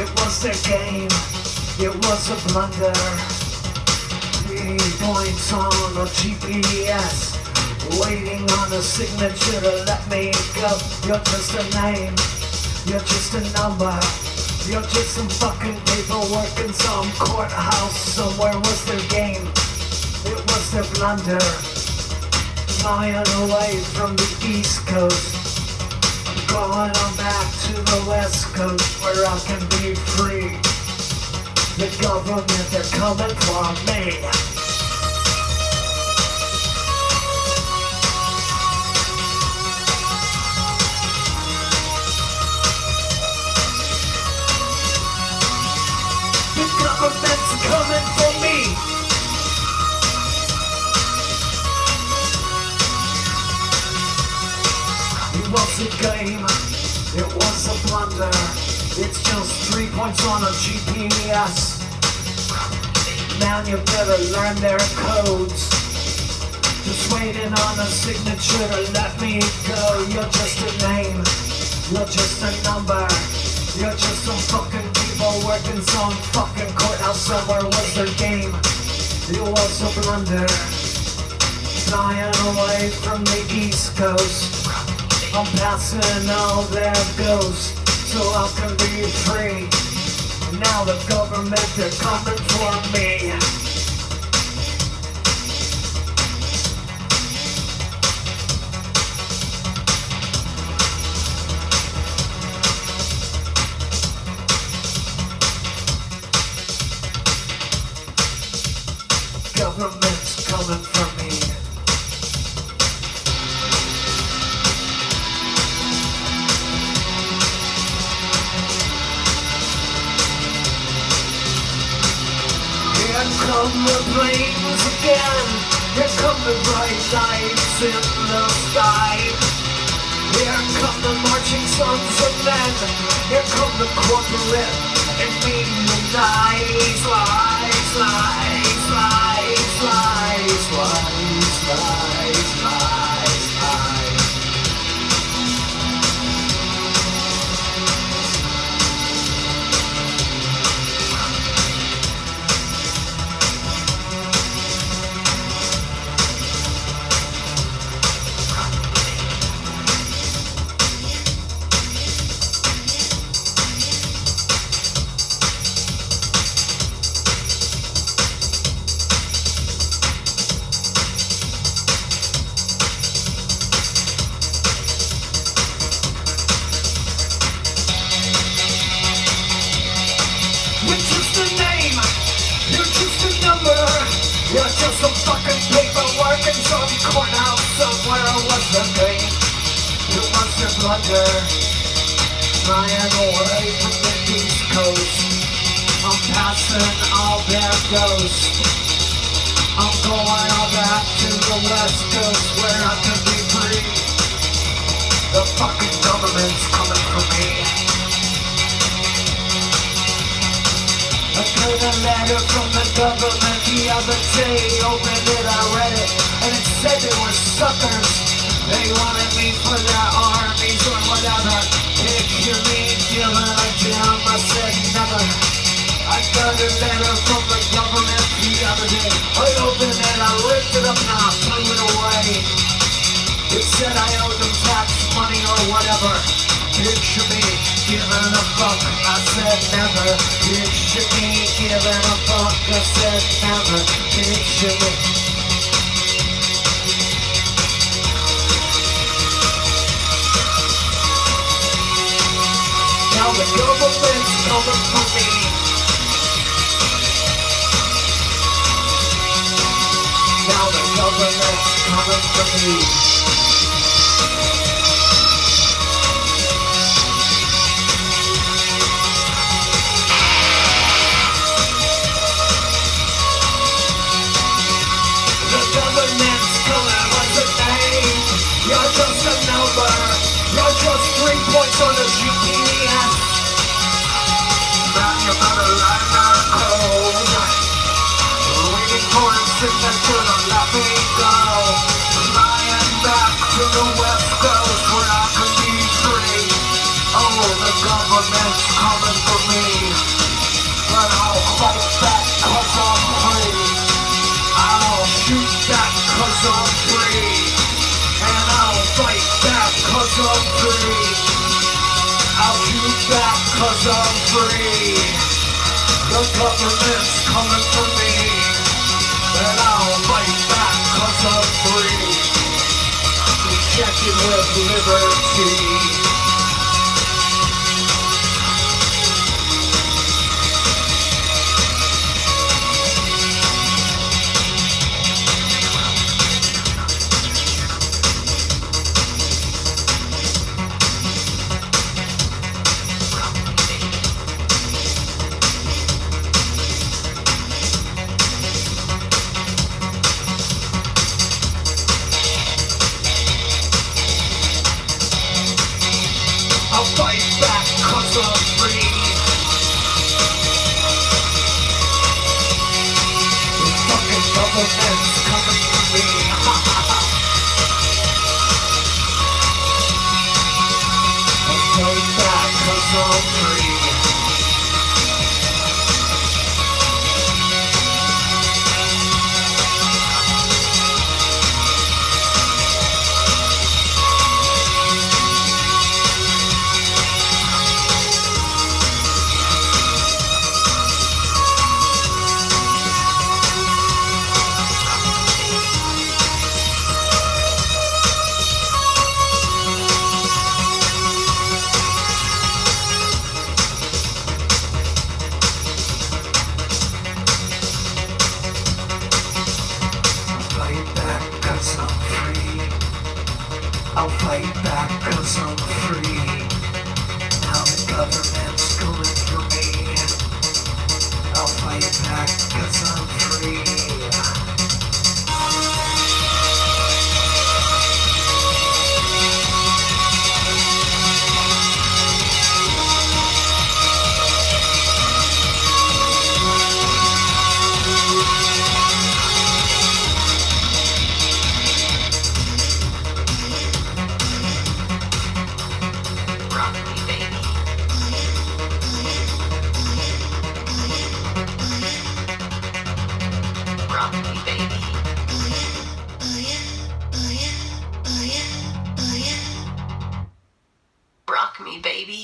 It was their game, it was a blunder. 3 points on a GPS, waiting on a signature to let me go. You're just a name, you're just a number. You're just some fucking paperwork in some courthouse somewhere. Was their game, it was their blunder. Flying away from the East Coast, I'm going on back to the West Coast where I can be free. The government, they're coming for me. The government's coming for me. It was a game, it was a blunder. It's just 3 points on a GPS. Man, you better learn their codes. Just waiting on a signature to let me go. You're just a name, you're just a number. You're just some fucking people working some fucking courthouse somewhere. Was their game, it was a blunder. Flying away from the East Coast, I'm passing all their ghosts so I can be free. Now the government, they're coming for me. Government's coming for me. Here come the planes again. Here come the bright lights in the sky. Here come the marching sons of men. Here come the corporate and mean lies, lies, lies, lies, lies, lies, lies, lies, lies. You're just a name, you're just a number. You're just some fucking paperwork in some courthouse somewhere. Was the game, it was your blunder. Flying away from the East Coast, I'm passing all their ghosts. I'm going all back to the West Coast where I can be free. The fucking government's coming for me. I got a letter from the government the other day. Opened it, I read it, and it said they were suckers. They wanted me for their armies or whatever. Picture me giving a damn, I said never. I got a letter from the government the other day. I opened it, I ripped it up and I threw it away. It said I owed them tax money or whatever. Picture me giving a fuck, I said never. Picture me giving a fuck, I said never. Picture me. Now the government's coming for me. Now the government's coming for me. You're just a number. You're just 3 points on the GPS. Man, you better learn our code. Waiting for a signature to let me go. Flying back to the West Coast where I can be free. Oh, the government's coming for me. but I'll fight back 'cause I'm free. I'll shoot back 'cause I'm free. And I'll fight back 'cause I'm free. I'll shoot back 'cause I'm free. The government's coming for me. And I'll fight back 'cause I'm free. Injected with liberty. I'll fight back 'cause I'm free. The fucking government's coming for me. I'll fight back 'cause I'm free. I'll fight back 'cause I'm free. Now the government's going for me. I'll fight back 'cause I'm free. Rock me, baby.